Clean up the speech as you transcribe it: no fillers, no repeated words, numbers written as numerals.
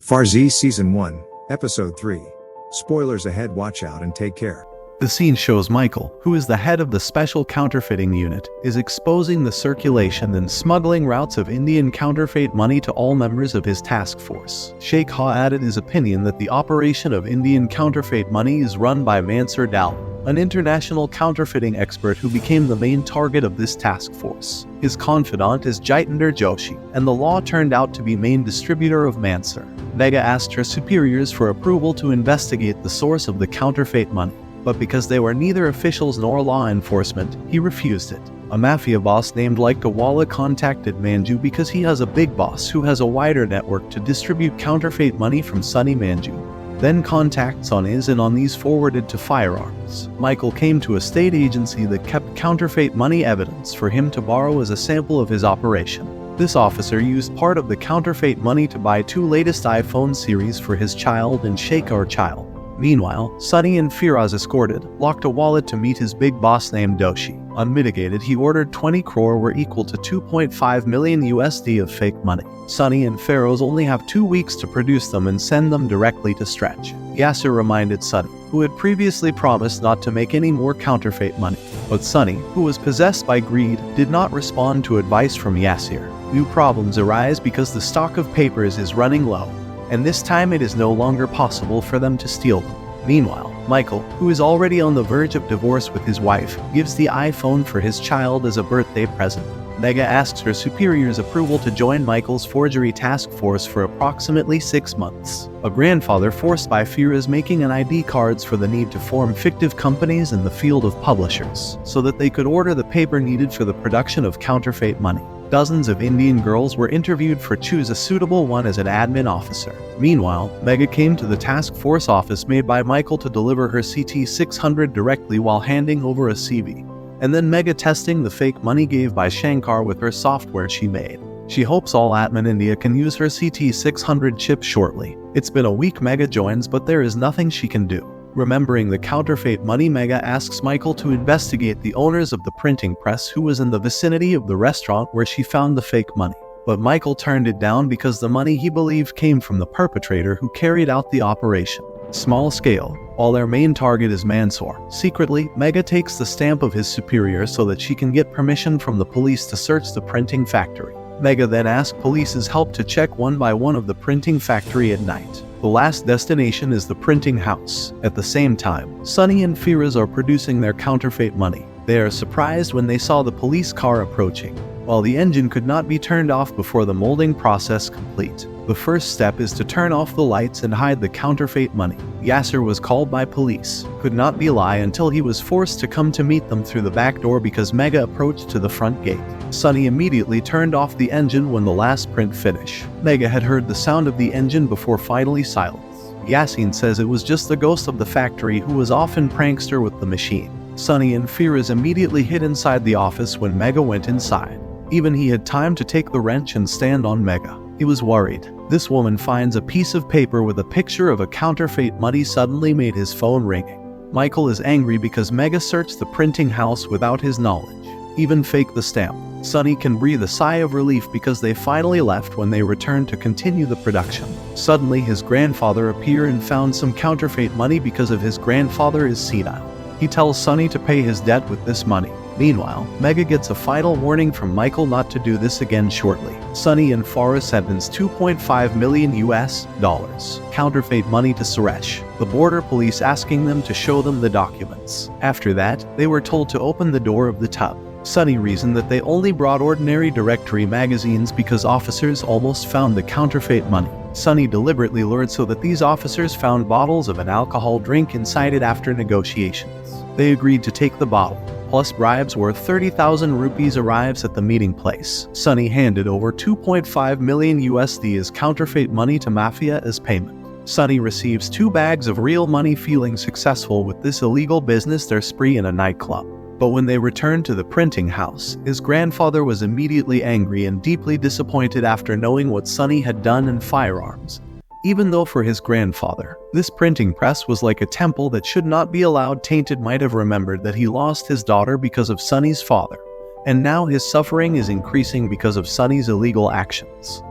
Farzi Season 1, Episode 3. Spoilers ahead, watch out and take care. The scene shows Michael, who is the head of the Special Counterfeiting Unit, is exposing the circulation and smuggling routes of Indian counterfeit money to all members of his task force. Sheikh Ha added his opinion that the operation of Indian counterfeit money is run by Mansur Dal, an international counterfeiting expert who became the main target of this task force. His confidant is Jitendra Joshi, and the law turned out to be main distributor of Mansur. Megha asked her superiors for approval to investigate the source of the counterfeit money, but because they were neither officials nor law enforcement, he refused it. A mafia boss named Laikawala contacted Manju because he has a big boss who has a wider network to distribute counterfeit money from Sunny Manju. Then contacts on his and on these forwarded to firearms. Michael came to a state agency that kept counterfeit money evidence for him to borrow as a sample of his operation. This officer used part of the counterfeit money to buy 2 latest iPhone series for his child and Sheikh our child. Meanwhile, Sunny and Firaz escorted, locked a wallet to meet his big boss named Doshi. Unmitigated, he ordered 20 crore were equal to 2.5 million USD of fake money. Sunny and Feroz only have 2 weeks to produce them and send them directly to Stretch. Yasser reminded Sunny, who had previously promised not to make any more counterfeit money. But Sunny, who was possessed by greed, did not respond to advice from Yasser. New problems arise because the stock of papers is running low, and this time it is no longer possible for them to steal them. Meanwhile, Michael, who is already on the verge of divorce with his wife, gives the iPhone for his child as a birthday present. Megha asks her superior's approval to join Michael's forgery task force for approximately 6 months. A grandfather forced by fear is making an ID cards for the need to form fictive companies in the field of publishers, so that they could order the paper needed for the production of counterfeit money. Dozens of Indian girls were interviewed for choose a suitable one as an admin officer. Meanwhile, Megha came to the task force office made by Michael to deliver her CT600 directly while handing over a CV. And then Megha testing the fake money gave by Shankar with her software she made. She hopes all admin India can use her CT600 chip shortly. It's been a week. Megha joins, but there is nothing she can do. Remembering the counterfeit money, Megha asks Michael to investigate the owners of the printing press who was in the vicinity of the restaurant where she found the fake money. But Michael turned it down because the money he believed came from the perpetrator who carried out the operation. Small scale, while their main target is Mansur. Secretly, Megha takes the stamp of his superior so that she can get permission from the police to search the printing factory. Megha then asks police's help to check one by one of the printing factory at night. The last destination is the printing house. At the same time, Sunny and Firaz are producing their counterfeit money. They are surprised when they saw the police car approaching. While the engine could not be turned off before the molding process complete, the first step is to turn off the lights and hide the counterfeit money. Yasser was called by police, could not be lie until he was forced to come to meet them through the back door because Megha approached to the front gate. Sunny immediately turned off the engine when the last print finished. Megha had heard the sound of the engine before finally silenced. Yasin says it was just the ghost of the factory who was often prankster with the machine. Sunny and Firaz immediately hid inside the office when Megha went inside. Even he had time to take the wrench and stand on Megha. He was worried. This woman finds a piece of paper with a picture of a counterfeit money suddenly made his phone ringing. Michael is angry because Megha searched the printing house without his knowledge, even faked the stamp. Sunny can breathe a sigh of relief because they finally left when they returned to continue the production. Suddenly his grandfather appeared and found some counterfeit money because of his grandfather is senile. He tells Sunny to pay his debt with this money. Meanwhile, Megha gets a final warning from Michael not to do this again shortly. Sunny and Farah sentenced 2.5 million US dollars counterfeit money to Suresh, the border police asking them to show them the documents. After that, they were told to open the door of the tub. Sunny reasoned that they only brought ordinary directory magazines because officers almost found the counterfeit money. Sunny deliberately lured so that these officers found bottles of an alcohol drink inside it after negotiations. They agreed to take the bottle, plus bribes worth 30,000 rupees arrives at the meeting place. Sunny handed over 2.5 million USD as counterfeit money to Mafia as payment. Sunny receives 2 bags of real money. Feeling successful with this illegal business, their spree in a nightclub. But when they returned to the printing house, his grandfather was immediately angry and deeply disappointed after knowing what Sunny had done in firearms. Even though for his grandfather, this printing press was like a temple that should not be allowed, Tainted might have remembered that he lost his daughter because of Sunny's father, and now his suffering is increasing because of Sunny's illegal actions.